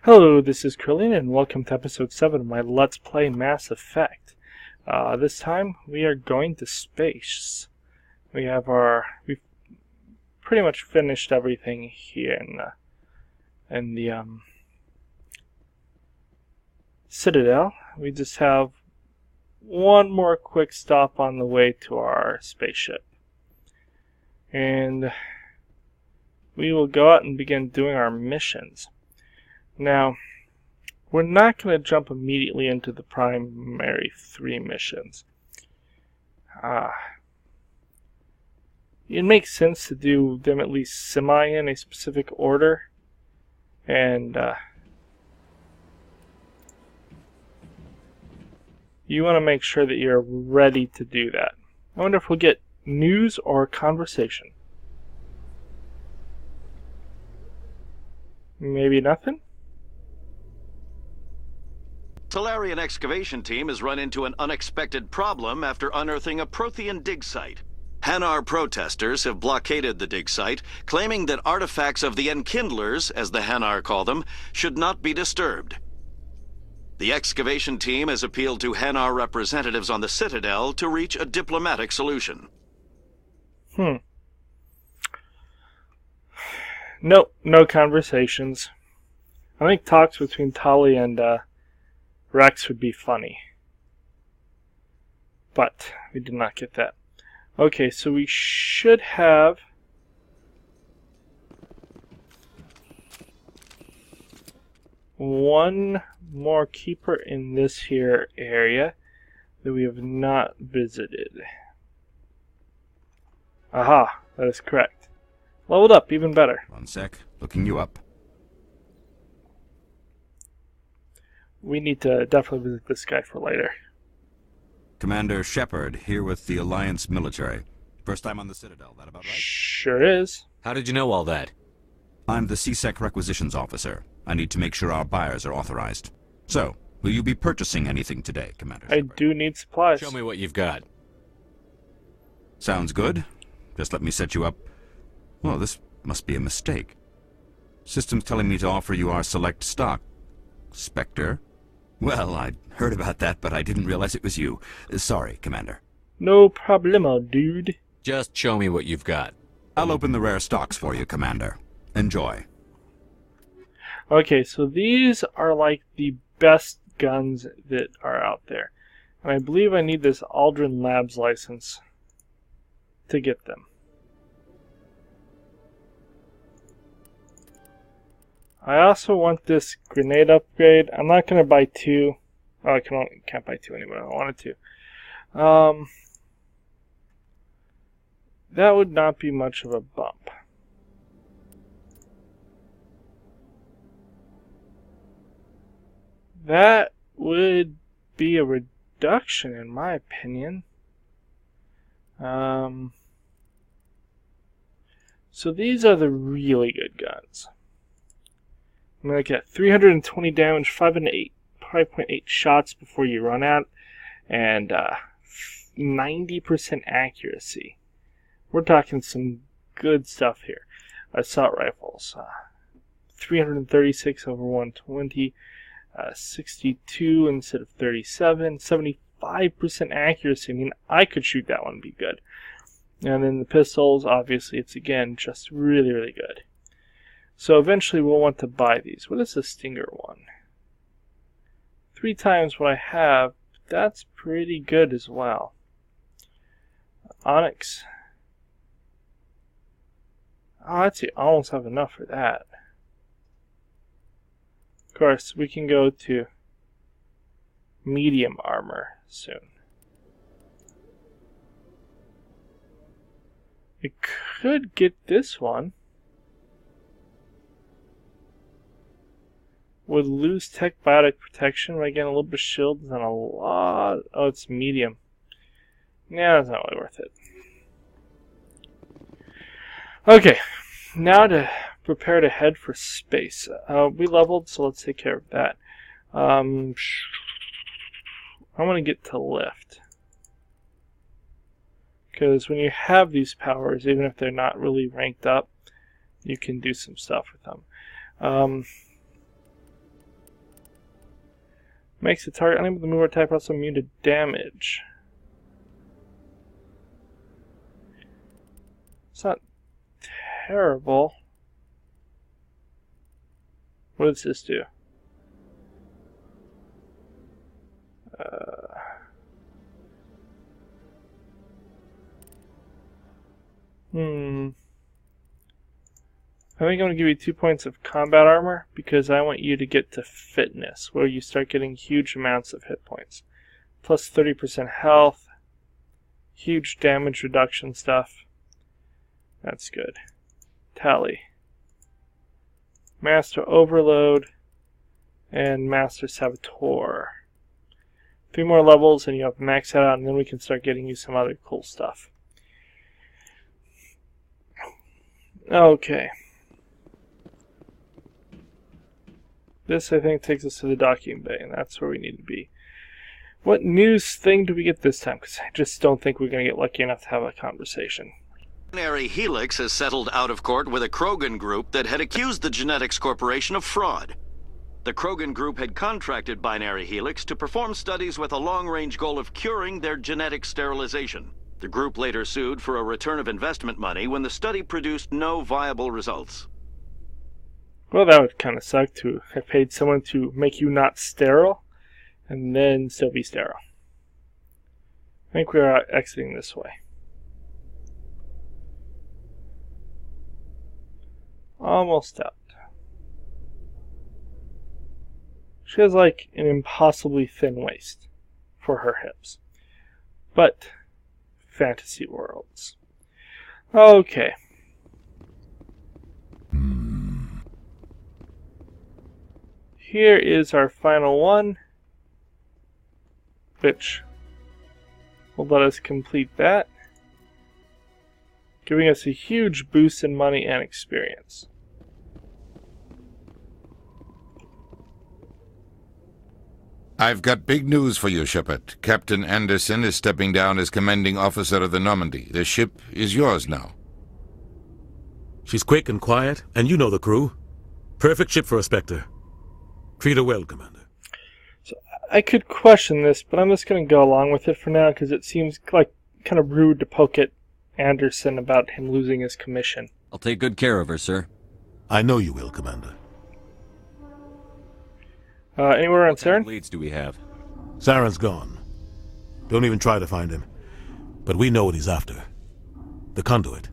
Hello, this is Krillin, and welcome to episode 7 of my Let's Play Mass Effect. This time, we are going to space. We've pretty much finished everything here in the Citadel. We just have one more quick stop on the way to our spaceship. And we will go out and begin doing our missions. Now, we're not going to jump immediately into the primary 3 missions. It makes sense to do them at least semi in a specific order. And you want to make sure that you're ready to do that. I wonder if we'll get news or conversation. Maybe nothing? Solarian excavation team has run into an unexpected problem after unearthing a Prothean dig site. Hanar protesters have blockaded the dig site, claiming that artifacts of the Enkindlers, as the Hanar call them, should not be disturbed. The excavation team has appealed to Hanar representatives on the Citadel to reach a diplomatic solution. Nope, no conversations. I think talks between Tali and Rex would be funny. But we did not get that. Okay, so we should have one more keeper in this here area that we have not visited. Aha, that is correct. Leveled up, even better. One sec, looking you up. We need to definitely visit this guy for later. Commander Shepard, here with the Alliance military. First time on the Citadel, that about right? Sure is. How did you know all that? I'm the CSEC requisitions officer. I need to make sure our buyers are authorized. So, will you be purchasing anything today, Commander Shepard? I do need supplies. Show me what you've got. Sounds good. Just let me set you up. Well, this must be a mistake. System's telling me to offer you our select stock. Spectre? Well, I'd heard about that, but I didn't realize it was you. Sorry, Commander. No problemo, dude. Just show me what you've got. I'll open the rare stocks for you, Commander. Enjoy. Okay, so these are like the best guns that are out there. And I believe I need this Aldrin Labs license to get them. I also want this grenade upgrade. I'm not going to buy 2. Oh, I can't buy 2 anyway. I wanted to. That would not be much of a bump. That would be a reduction, in my opinion. So these are the really good guns. I'm going to get 320 damage, 5.8 shots before you run out, and 90% accuracy. We're talking some good stuff here. Assault rifles, 336 over 120, 62 instead of 37, 75% accuracy. I mean, I could shoot that one and be good. And then the pistols, obviously, it's again just really, really good. So eventually we'll want to buy these. What is the Stinger one? 3 times what I have. That's pretty good as well. Onyx. Oh, I'd say I almost have enough for that. Of course, we can go to medium armor soon. We could get this one. Would lose tech biotic protection, but again, a little bit of shield and a lot. Oh, it's medium. Yeah, that's not really worth it. Okay, now to prepare to head for space. We leveled, so let's take care of that. I want to get to lift. Because when you have these powers, even if they're not really ranked up, you can do some stuff with them. Makes the target unable to move or type, also immune to damage. It's not terrible. What does this do? I think I'm going to give you 2 points of combat armor because I want you to get to fitness, where you start getting huge amounts of hit points. Plus 30% health, huge damage reduction stuff. That's good. Tally. Master Overload and Master Saboteur. 3 more levels and you have maxed that out, and then we can start getting you some other cool stuff. Okay. This, I think, takes us to the docking bay, and that's where we need to be. What news thing do we get this time? Because I just don't think we're going to get lucky enough to have a conversation. Binary Helix has settled out of court with a Krogan group that had accused the Genetics Corporation of fraud. The Krogan group had contracted Binary Helix to perform studies with a long-range goal of curing their genetic sterilization. The group later sued for a return of investment money when the study produced no viable results. Well, that would kind of suck to have paid someone to make you not sterile and then still be sterile. I think we are exiting this way. Almost out. She has like an impossibly thin waist for her hips. But fantasy worlds. Okay. Here is our final one, which will let us complete that, giving us a huge boost in money and experience. I've got big news for you, Shepard. Captain Anderson is stepping down as commanding officer of the Normandy. The ship is yours now. She's quick and quiet, and you know the crew. Perfect ship for a Spectre. Treat her well, Commander. So I could question this, but I'm just going to go along with it for now because it seems like kind of rude to poke at Anderson about him losing his commission. I'll take good care of her, sir. I know you will, Commander. Anywhere on What kind Saren? of leads do we have? Saren's gone. Don't even try to find him. But we know what he's after. The conduit.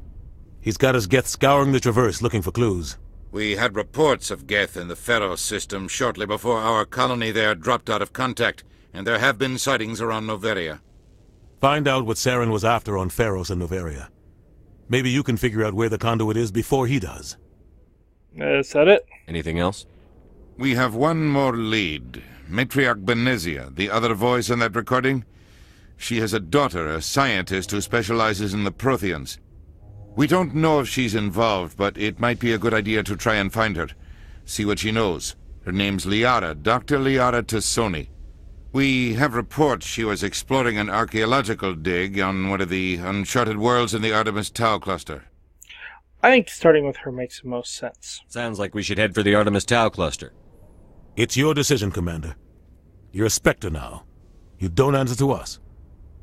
He's got his Geth scouring the Traverse looking for clues. We had reports of Geth in the Pharos system shortly before our colony there dropped out of contact, and there have been sightings around Noveria. Find out what Saren was after on Pharos and Noveria. Maybe you can figure out where the conduit is before he does. Is that it? Anything else? We have one more lead. Matriarch Benezia, the other voice in that recording. She has a daughter, a scientist who specializes in the Protheans. We don't know if she's involved, but it might be a good idea to try and find her. See what she knows. Her name's Liara, Dr. Liara Tassoni. We have reports she was exploring an archaeological dig on one of the uncharted worlds in the Artemis Tau cluster. I think starting with her makes the most sense. Sounds like we should head for the Artemis Tau cluster. It's your decision, Commander. You're a Spectre now. You don't answer to us.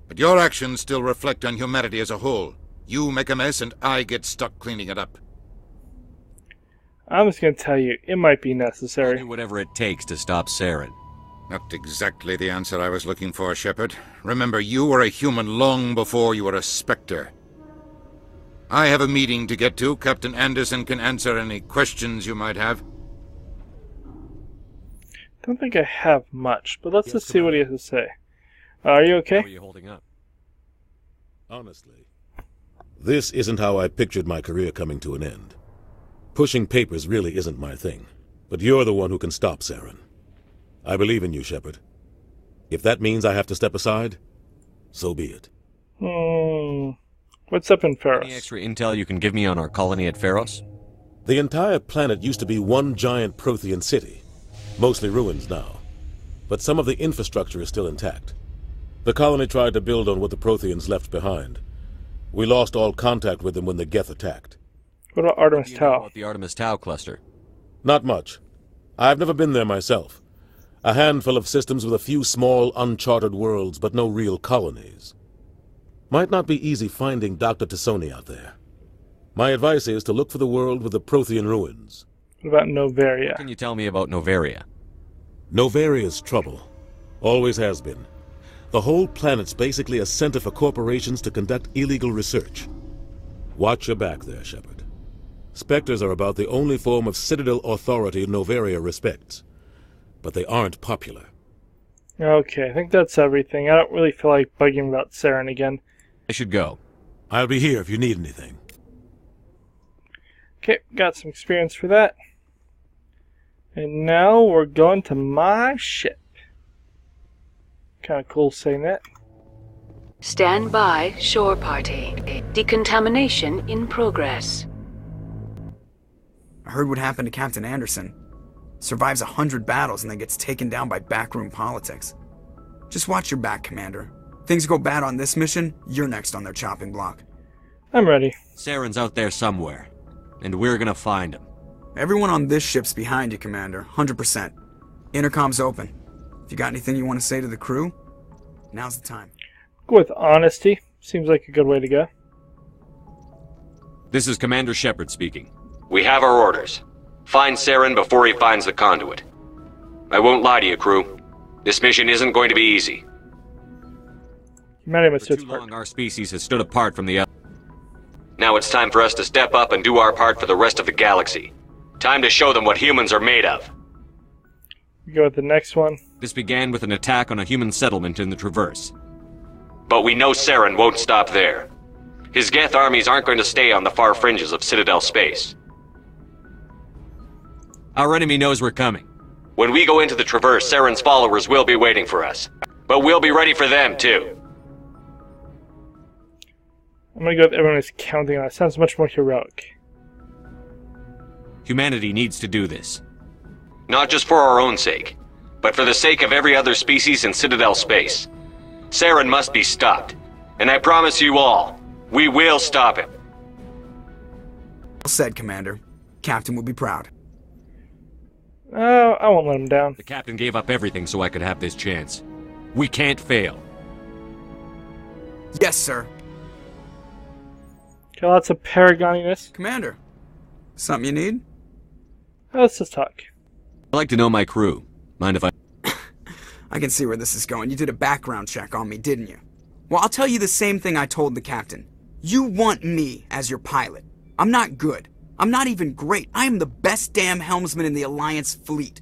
But your actions still reflect on humanity as a whole. You make a mess and I get stuck cleaning it up. I'm just going to tell you, it might be I'll necessary. do whatever it takes to stop Saren. Not exactly the answer I was looking for, Shepard. Remember, you were a human long before you were a Spectre. I have a meeting to get to. Captain Anderson can answer any questions you might have. Don't think I have much, but let's just see what he has to say. Are you How okay? are you holding up? Honestly, this isn't how I pictured my career coming to an end. Pushing papers really isn't my thing, but you're the one who can stop Saren. I believe in you, Shepard. If that means I have to step aside, so be it. What's up in Any Pharos? extra intel you can give me on our colony at Pharos? The entire planet used to be one giant Prothean city, mostly ruins now, but some of the infrastructure is still intact. The colony tried to build on what the Protheans left behind. We lost all contact with them when the Geth attacked. What about What Artemis do you know Tau? about the Artemis Tau cluster? Not much. I've never been there myself. A handful of systems with a few small, uncharted worlds, but no real colonies. Might not be easy finding Dr. Tassoni out there. My advice is to look for the world with the Prothean ruins. What about Novaria? What can you tell me about Novaria? Novaria's trouble. Always has been. The whole planet's basically a center for corporations to conduct illegal research. Watch your back there, Shepard. Spectres are about the only form of Citadel authority Novaria respects. But they aren't popular. Okay, I think that's everything. I don't really feel like bugging about Saren again. I should go. I'll be here if you need anything. Okay, got some experience for that. And now we're going to my ship. Kind of cool saying that. Stand by, shore party. Decontamination in progress. I heard what happened to Captain Anderson. Survives 100 battles and then gets taken down by backroom politics. Just watch your back, Commander. Things go bad on this mission, you're next on their chopping block. I'm ready. Saren's out there somewhere, and we're gonna find him. Everyone on this ship's behind you, Commander. 100%. Intercom's open. If you got anything you want to say to the crew, now's the time. Go with honesty. Seems like a good way to go. This is Commander Shepard speaking. We have our orders. Find Saren before he finds the conduit. I won't lie to you, crew. This mission isn't going to be easy. Humanity must do For its too part. long, our species has stood apart from the others. Now it's time for us to step up and do our part for the rest of the galaxy. Time to show them what humans are made of. We go with the next one. This began with an attack on a human settlement in the Traverse. But we know Saren won't stop there. His Geth armies aren't going to stay on the far fringes of Citadel space. Our enemy knows we're coming. When we go into the Traverse, Saren's followers will be waiting for us. But we'll be ready for them, too. I'm gonna go with everyone who's counting on it. Sounds much more heroic. Humanity needs to do this. Not just for our own sake, but for the sake of every other species in Citadel space. Saren must be stopped. And I promise you all, we will stop him. Well said, Commander. Captain will be proud. I won't let him down. The captain gave up everything so I could have this chance. We can't fail. Yes, sir. Okay, lots of paragoniness. Commander, something you need? Let's just talk. I'd like to know my crew. Mind if I... I can see where this is going. You did a background check on me, didn't you? Well, I'll tell you the same thing I told the captain. You want me as your pilot. I'm not good. I'm not even great. I am the best damn helmsman in the Alliance fleet.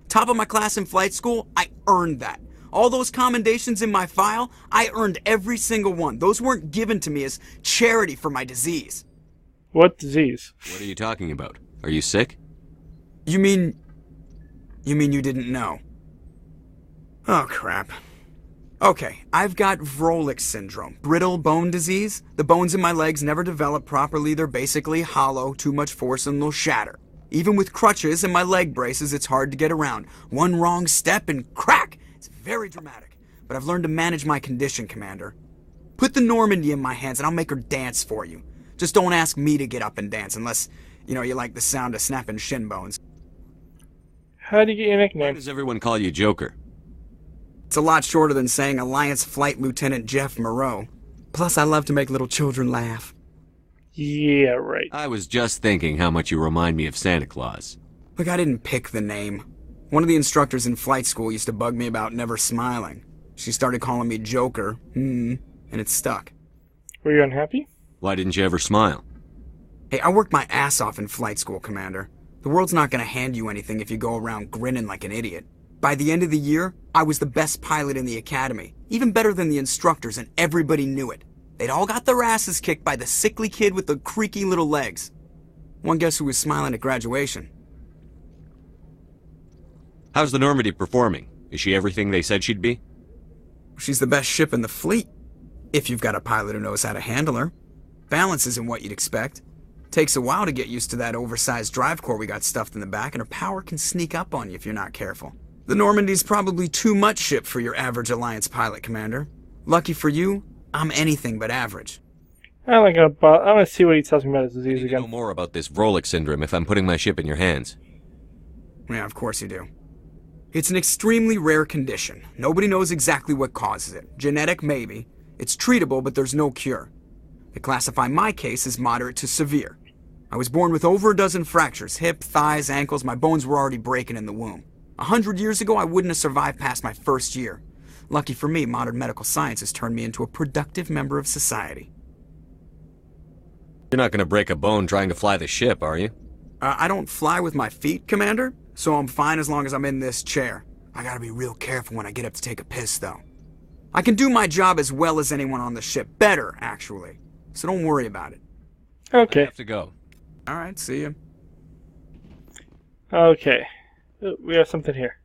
Top of my class in flight school, I earned that. All those commendations in my file, I earned every single one. Those weren't given to me as charity for my disease. What disease? What are you talking about? Are you sick? You mean you didn't know? Oh, crap. Okay, I've got Vrolik syndrome, brittle bone disease. The bones in my legs never develop properly. They're basically hollow, too much force and they'll shatter. Even with crutches and my leg braces, it's hard to get around. One wrong step and crack! It's very dramatic. But I've learned to manage my condition, Commander. Put the Normandy in my hands and I'll make her dance for you. Just don't ask me to get up and dance unless, you like the sound of snapping shin bones. How do you get your Why nickname? does everyone call you Joker? It's a lot shorter than saying Alliance Flight Lieutenant Jeff Moreau. Plus, I love to make little children laugh. Yeah, right. I was just thinking how much you remind me of Santa Claus. Look, I didn't pick the name. One of the instructors in flight school used to bug me about never smiling. She started calling me Joker, and it stuck. Were you unhappy? Why didn't you ever smile? Hey, I worked my ass off in flight school, Commander. The world's not gonna hand you anything if you go around grinning like an idiot. By the end of the year, I was the best pilot in the academy, even better than the instructors, and everybody knew it. They'd all got their asses kicked by the sickly kid with the creaky little legs. One guess who was smiling at graduation? How's the Normandy performing? Is she everything they said she'd be? She's the best ship in the fleet, if you've got a pilot who knows how to handle her. Balance isn't what you'd expect. Takes a while to get used to that oversized drive core we got stuffed in the back, and her power can sneak up on you if you're not careful. The Normandy's probably too much ship for your average Alliance pilot, Commander. Lucky for you, I'm anything but average. I'm not gonna bother. I want to see what he tells me about his I disease need to know again. more about this Vrolik syndrome if I'm putting my ship in your hands. Yeah, of course you do. It's an extremely rare condition. Nobody knows exactly what causes it. Genetic, maybe. It's treatable, but there's no cure. They classify my case as moderate to severe. I was born with over a dozen fractures, hip, thighs, ankles. My bones were already breaking in the womb. 100 years ago, I wouldn't have survived past my first year. Lucky for me, modern medical science has turned me into a productive member of society. You're not gonna break a bone trying to fly the ship, are you? I don't fly with my feet, Commander, so I'm fine as long as I'm in this chair. I gotta be real careful when I get up to take a piss, though. I can do my job as well as anyone on the ship. Better, actually. So don't worry about it. Okay. I have to go. Alright, see ya. Okay. Ooh, we have something here.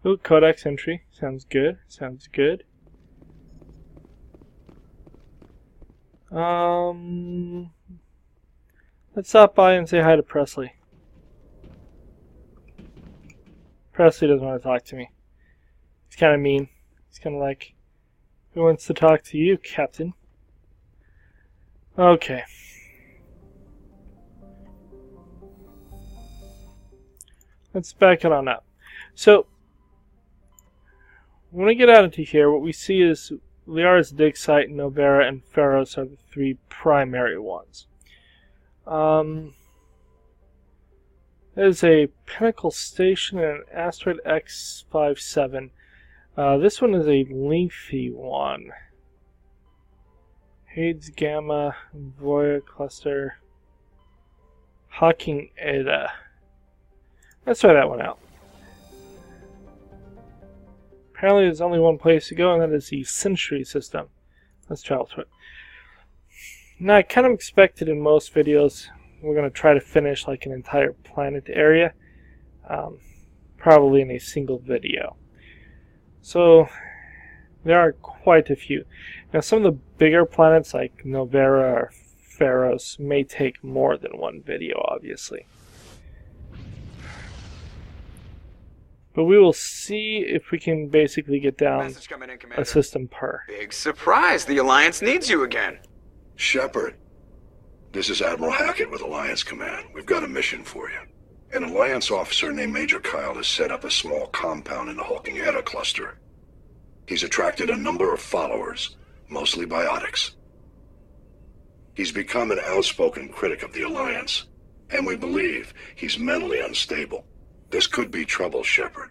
Ooh, codex entry. Sounds good. Sounds good. Let's stop by and say hi to Presley. Presley doesn't want to talk to me. He's kind of mean. He's kind of like, who wants to talk to you, Captain? Okay. Let's back it on up. So, when we get out into here, what we see is Liara's dig site, Novera, and Pharos are the three primary ones. There's a Pinnacle Station and an Asteroid X57. This one is a lengthy one. Hades Gamma, Voya Cluster, Hawking Eta. Let's try that one out. Apparently there's only one place to go, and that is the Century system. Let's travel to it. Now, I kind of expected in most videos we're going to try to finish like an entire planet area, probably in a single video. So there are quite a few. Now, some of the bigger planets like Novera or Pharos may take more than one video, obviously. But we will see if we can basically get down a system per. Big surprise, the Alliance needs you again. Shepard, this is Admiral Hackett with Alliance Command. We've got a mission for you. An Alliance officer named Major Kyle has set up a small compound in the Hawking Eta cluster. He's attracted a number of followers, mostly biotics. He's become an outspoken critic of the Alliance, and we believe he's mentally unstable. This could be trouble, Shepard.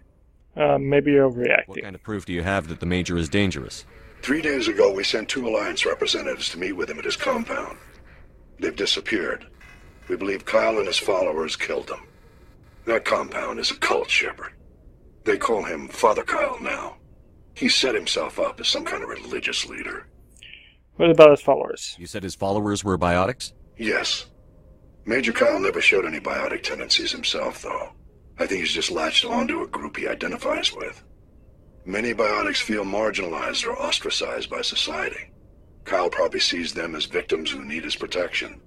Maybe you're overreacting. What kind of proof do you have that the Major is dangerous? 3 days ago, we sent 2 Alliance representatives to meet with him at his compound. They've disappeared. We believe Kyle and his followers killed them. That compound is a cult, Shepard. They call him Father Kyle now. He set himself up as some kind of religious leader. What about his followers? You said his followers were biotics? Yes. Major Kyle never showed any biotic tendencies himself, though. I think he's just latched onto a group he identifies with. Many biotics feel marginalized or ostracized by society. Kyle probably sees them as victims who need his protection,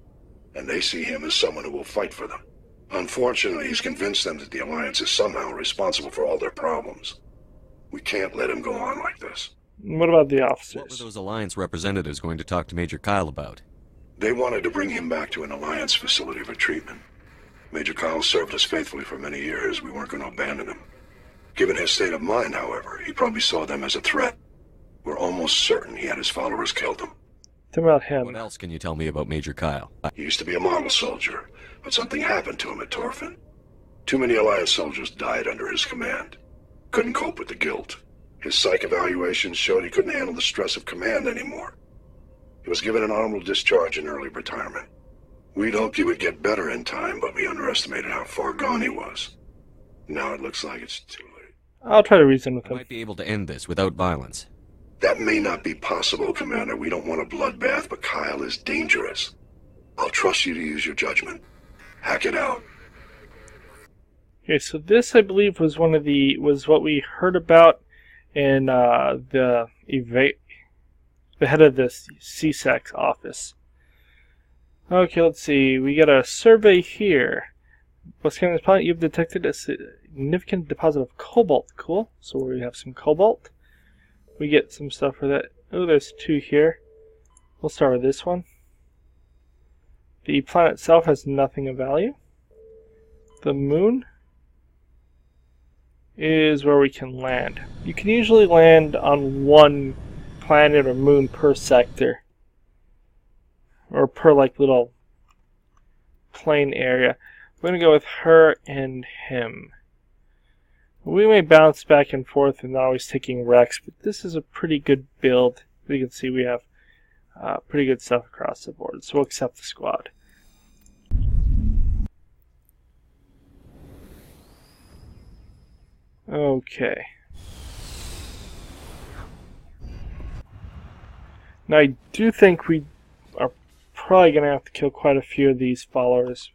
and they see him as someone who will fight for them. Unfortunately, he's convinced them that the Alliance is somehow responsible for all their problems. We can't let him go on like this. What about the officers? What were those Alliance representatives going to talk to Major Kyle about? They wanted to bring him back to an Alliance facility for treatment. Major Kyle served us faithfully for many years. We weren't going to abandon him. Given his state of mind, however, he probably saw them as a threat. We're almost certain he had his followers killed him. Tell me about him. What else can you tell me about Major Kyle? He used to be a model soldier, but something happened to him at Torfin. Too many Alliance soldiers died under his command. Couldn't cope with the guilt. His psych evaluations showed he couldn't handle the stress of command anymore. He was given an honorable discharge in early retirement. We'd hoped he would get better in time, but we underestimated how far gone he was. Now it looks like it's too late. I'll try to reason with I him. might be able to end this without violence. That may not be possible, Commander. We don't want a bloodbath, but Kyle is dangerous. I'll trust you to use your judgment. Hack it out. Okay, so this, I believe, was what we heard about in the head of the CSEC office. Okay, let's see. We got a survey here. What's scanning this planet? You've detected a significant deposit of cobalt. Cool. So we have some cobalt. We get some stuff for that. Oh, there's 2 here. We'll start with this one. The planet itself has nothing of value. The moon. is where we can land. You can usually land on one planet or moon per sector, or per like little plane area. We're going to go with her and him. We may bounce back and forth and not always taking wrecks, but this is a pretty good build. As you can see, we have pretty good stuff across the board, so we'll accept the squad. Okay. Now I do think we are probably going to have to kill quite a few of these followers,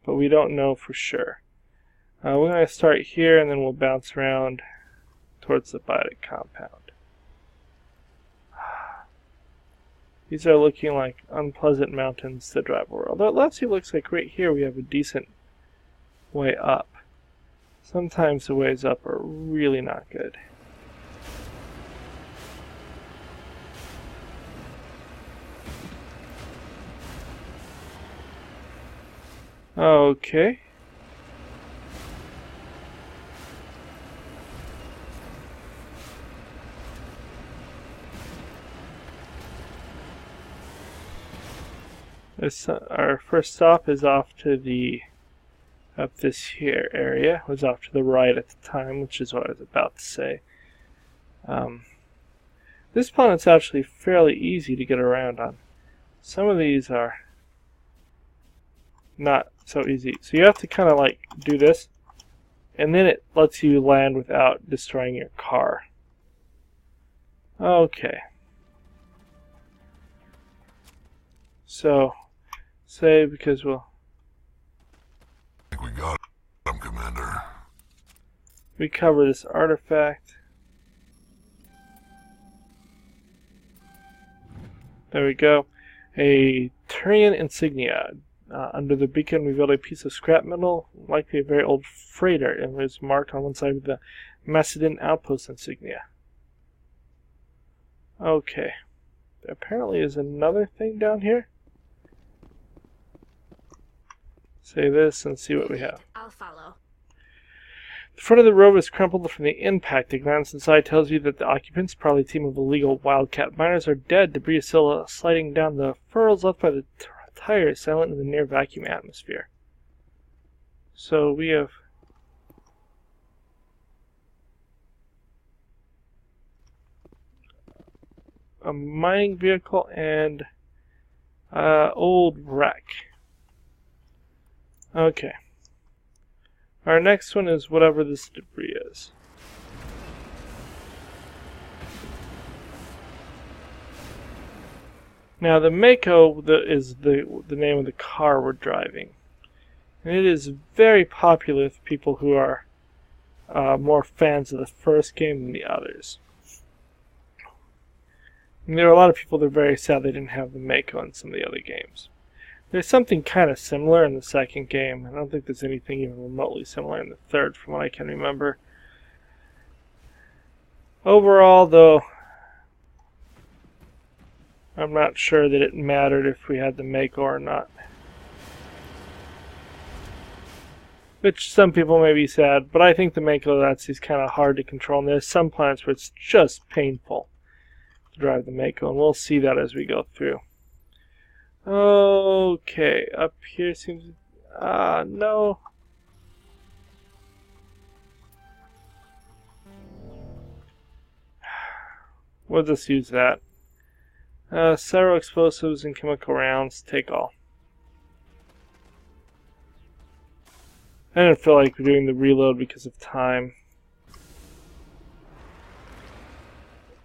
but we don't know for sure. We're going to start here and then we'll bounce around towards the biotic compound. These are looking like unpleasant mountains to drive over. Although it actually looks like right here we have a decent way up. Sometimes the ways up are really not good. Okay. Our first stop is off to the up this here area. It was off to the right at the time, which is what I was about to say. This planet's actually fairly easy to get around on. Some of these are not so easy. So you have to kind of like do this, and then it lets you land without destroying your car. Okay. So, save because we'll... I think we got him, Commander. Recover this artifact. There we go. A Turian insignia. Under the beacon revealed a piece of scrap metal, likely a very old freighter, and was marked on one side with the Macedon outpost insignia. Okay. There apparently is another thing down here. Say this and see what we have. I'll follow. The front of the rover is crumpled from the impact. A glance inside tells you that the occupants, probably a team of illegal wildcat miners, are dead. Debris is still sliding down the furrows left by the tires, silent in the near vacuum atmosphere. So we have a mining vehicle and old wreck. Okay. Our next one is whatever this debris is. Now the Mako is the name of the car we're driving. And it is very popular with people who are more fans of the first game than the others. And there are a lot of people that are very sad they didn't have the Mako in some of the other games. There's something kind of similar in the second game. I don't think there's anything even remotely similar in the third from what I can remember. Overall, though, I'm not sure that it mattered if we had the Mako or not. Which some people may be sad, but I think the Mako is kind of hard to control. And there's some planets where it's just painful to drive the Mako, and we'll see that as we go through. Okay, up here seems... no. We'll just use that. Several explosives and chemical rounds, take all. I didn't feel like doing the reload because of time.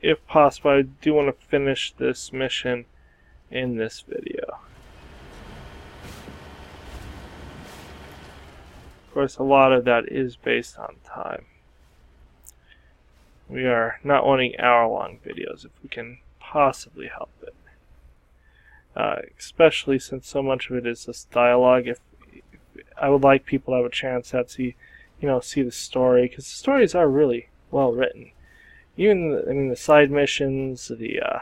If possible, I do want to finish this mission in this video. Of course, a lot of that is based on time. We are not wanting hour-long videos if we can possibly help it. Especially since so much of it is just dialogue. If I would like people to have a chance to see the story, because the stories are really well written. Even the side missions, the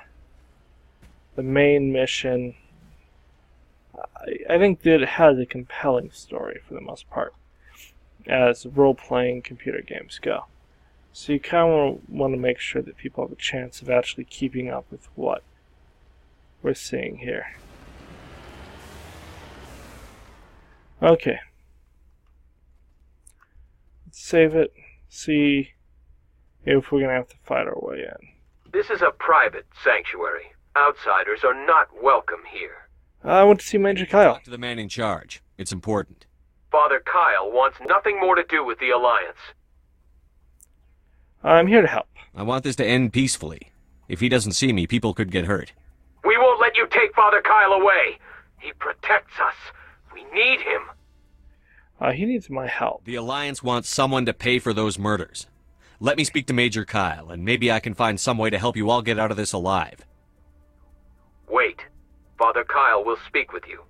main mission, I think that it has a compelling story for the most part. as role-playing computer games go. So you kind of want to make sure that people have a chance of actually keeping up with what we're seeing here. Okay. Let's save it. See if we're going to have to fight our way in. This is a private sanctuary. Outsiders are not welcome here. I want to see Major Kyle. Talk to the man in charge. It's important. Father Kyle wants nothing more to do with the Alliance. I'm here to help. I want this to end peacefully. If he doesn't see me, people could get hurt. We won't let you take Father Kyle away. He protects us. We need him. He needs my help. The Alliance wants someone to pay for those murders. Let me speak to Major Kyle, and maybe I can find some way to help you all get out of this alive. Wait. Father Kyle will speak with you.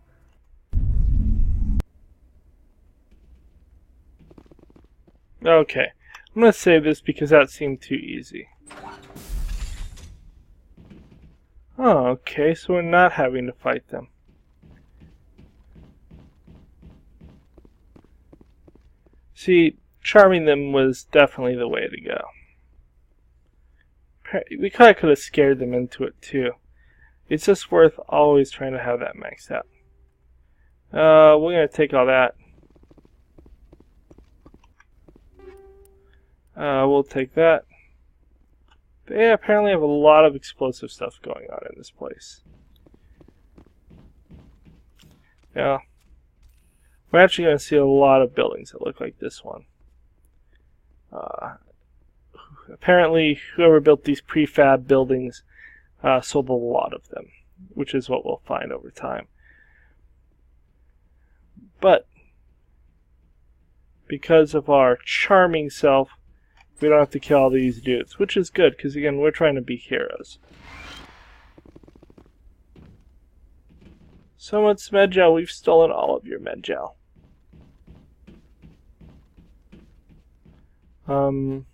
Okay. I'm going to save this because that seemed too easy. Oh, okay, so we're not having to fight them. See, charming them was definitely the way to go. We kind of could have scared them into it too. It's just worth always trying to have that maxed out. We're going to take all that. We'll take that. They apparently have a lot of explosive stuff going on in this place. Yeah. We're actually going to see a lot of buildings that look like this one. Apparently, whoever built these prefab buildings sold a lot of them, which is what we'll find over time. But, because of our charming self, we don't have to kill all these dudes, which is good, because again, we're trying to be heroes. So much medgel, we've stolen all of your medgel. No,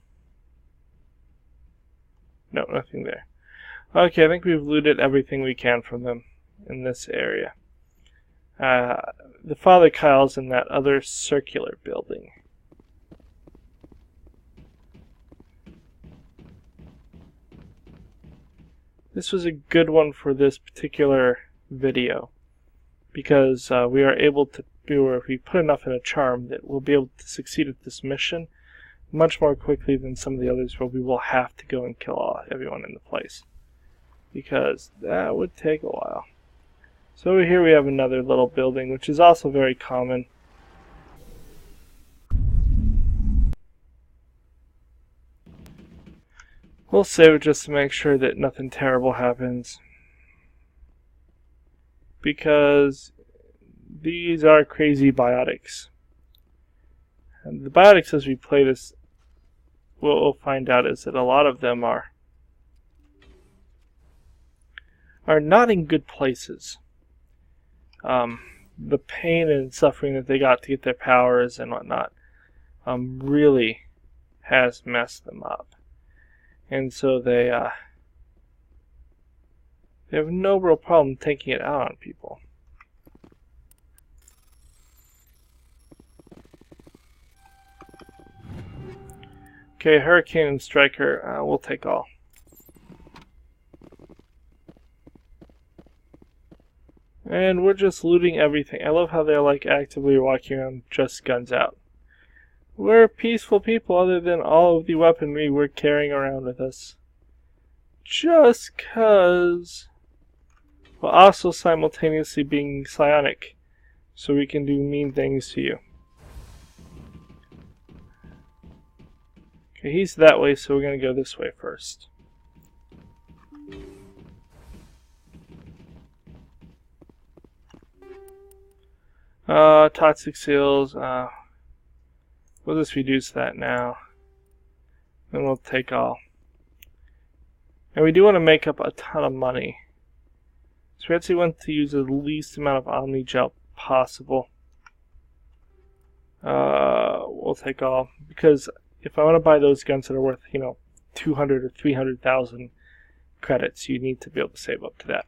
nothing there. Okay, I think we've looted everything we can from them in this area. The Father Kyle's in that other circular building. This was a good one for this particular video because we are able to if we put enough in a charm that we'll be able to succeed at this mission much more quickly than some of the others where we will have to go and kill everyone in the place, because that would take a while. So over here we have another little building, which is also very common. We'll save it just to make sure that nothing terrible happens, because these are crazy biotics. And the biotics, as we play this, what we'll find out is that a lot of them are not in good places. The pain and suffering that they got to get their powers and whatnot really has messed them up. And so they have no real problem taking it out on people. Okay, Hurricane and Striker, we'll take all. And we're just looting everything. I love how they're like actively walking around just guns out. We're peaceful people other than all of the weaponry we're carrying around with us. Just cause we're also simultaneously being psionic, so we can do mean things to you. Okay, he's that way, so we're going to go this way first. Toxic seals, we'll just reduce that now. Then we'll take all. And we do want to make up a ton of money. So we actually want to use the least amount of Omni Gel possible. We'll take all, because if I want to buy those guns that are worth, 200 or 300,000 credits, you need to be able to save up to that.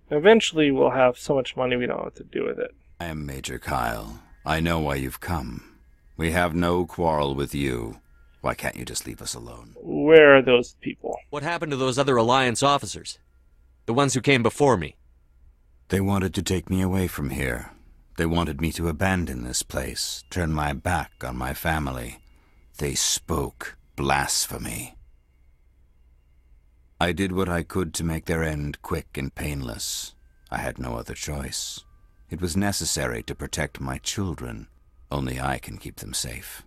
And eventually we'll have so much money we don't know what to do with it. I am Major Kyle. I know why you've come. We have no quarrel with you. Why can't you just leave us alone? Where are those people? What happened to those other Alliance officers? The ones who came before me? They wanted to take me away from here. They wanted me to abandon this place, turn my back on my family. They spoke blasphemy. I did what I could to make their end quick and painless. I had no other choice. It was necessary to protect my children. Only I can keep them safe.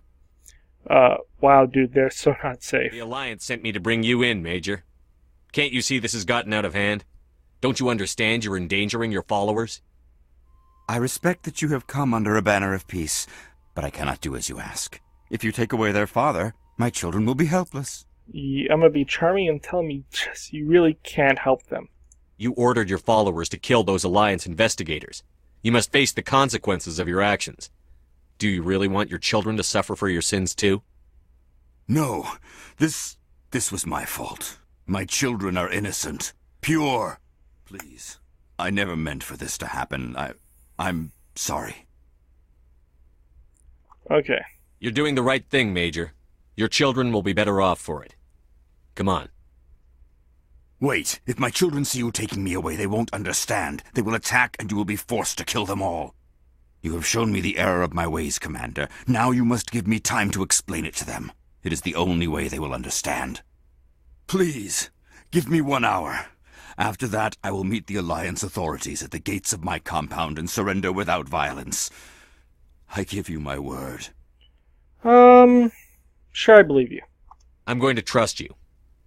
Wow, dude, they're so not safe. The Alliance sent me to bring you in, Major. Can't you see this has gotten out of hand? Don't you understand you're endangering your followers? I respect that you have come under a banner of peace, but I cannot do as you ask. If you take away their father, my children will be helpless. I'm gonna be charming and tell me just you really can't help them. You ordered your followers to kill those Alliance investigators. You must face the consequences of your actions. Do you really want your children to suffer for your sins too? No, this was my fault. My children are innocent, pure. Please, I never meant for this to happen. I'm sorry. Okay. You're doing the right thing, Major. Your children will be better off for it. Come on. Wait, if my children see you taking me away, they won't understand. They will attack and you will be forced to kill them all. You have shown me the error of my ways, Commander. Now you must give me time to explain it to them. It is the only way they will understand. Please, give me 1 hour. After that, I will meet the Alliance authorities at the gates of my compound and surrender without violence. I give you my word. Sure, I believe you. I'm going to trust you.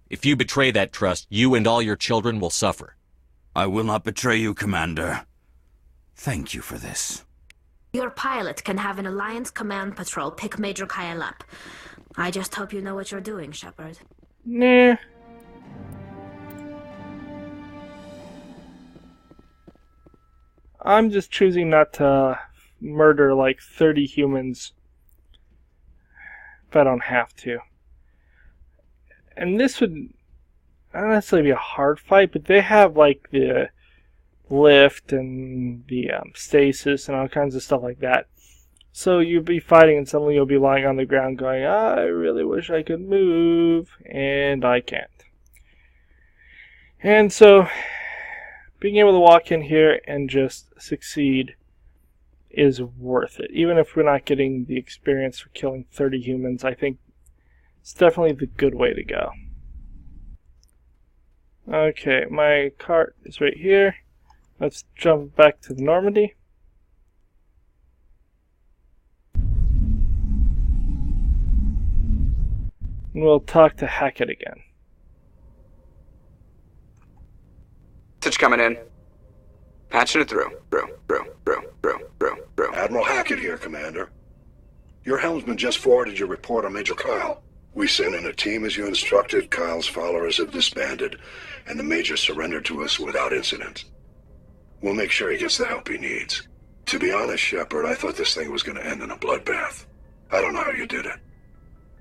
If you betray that trust, you and all your children will suffer. I will not betray you, Commander. Thank you for this. Your pilot can have an Alliance command patrol pick Major Kyle up. I just hope you know what you're doing, Shepard. Nah. I'm just choosing not to murder like 30 humans if I don't have to. And this would not necessarily be a hard fight, but they have like the lift and the stasis and all kinds of stuff like that. So you'll be fighting and suddenly you'll be lying on the ground going, I really wish I could move, and I can't. And so being able to walk in here and just succeed is worth it. Even if we're not getting the experience for killing 30 humans, I think it's definitely the good way to go. Okay, my cart is right here. Let's jump back to the Normandy. And we'll talk to Hackett again. Message coming in. Patching it through. Admiral Hackett here, Commander. Your helmsman just forwarded your report on Major Kyle. We sent in a team as you instructed. Kyle's followers have disbanded, and the Major surrendered to us without incident. We'll make sure he gets the help he needs. To be honest, Shepard, I thought this thing was going to end in a bloodbath. I don't know how you did it,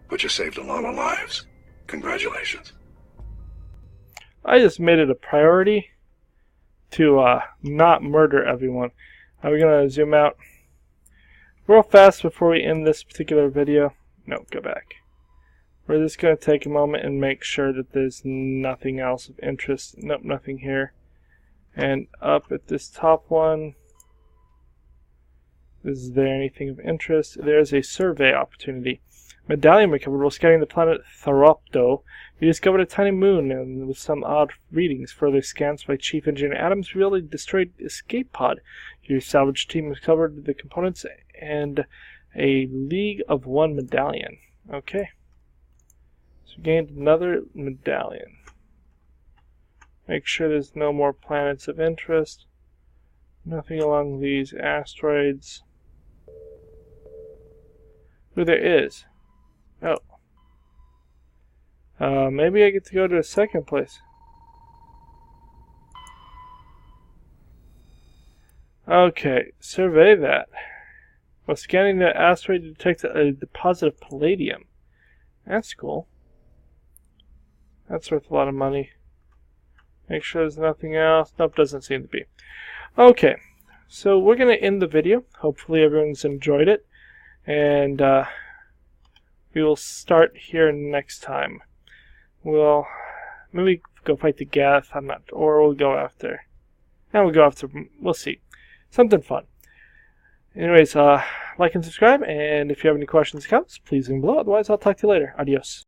but you saved a lot of lives. Congratulations. I just made it a priority to not murder everyone. Are we going to zoom out real fast before we end this particular video? No, go back. We're just going to take a moment and make sure that there's nothing else of interest. Nope, nothing here. And up at this top one, is there anything of interest? There's a survey opportunity. Medallion recovered while scanning the planet Tharopto. You discovered a tiny moon and with some odd readings. Further scans by Chief Engineer Adams revealed a destroyed escape pod. Your salvage team recovered the components and a League of One medallion. Okay. So we gained another medallion. Make sure there's no more planets of interest. Nothing along these asteroids. Oh, there is. Oh. Maybe I get to go to a second place. Okay, survey that. While scanning the asteroid, you detect a deposit of palladium. That's cool. That's worth a lot of money. Make sure there's nothing else. Nope, doesn't seem to be. Okay, so we're going to end the video. Hopefully everyone's enjoyed it. And we will start here next time. We'll maybe go fight the Geth, I'm not, or we'll go after. And we'll go after, we'll see. Something fun. Anyways, like and subscribe, and if you have any questions or comments, please leave them below. Otherwise, I'll talk to you later. Adios.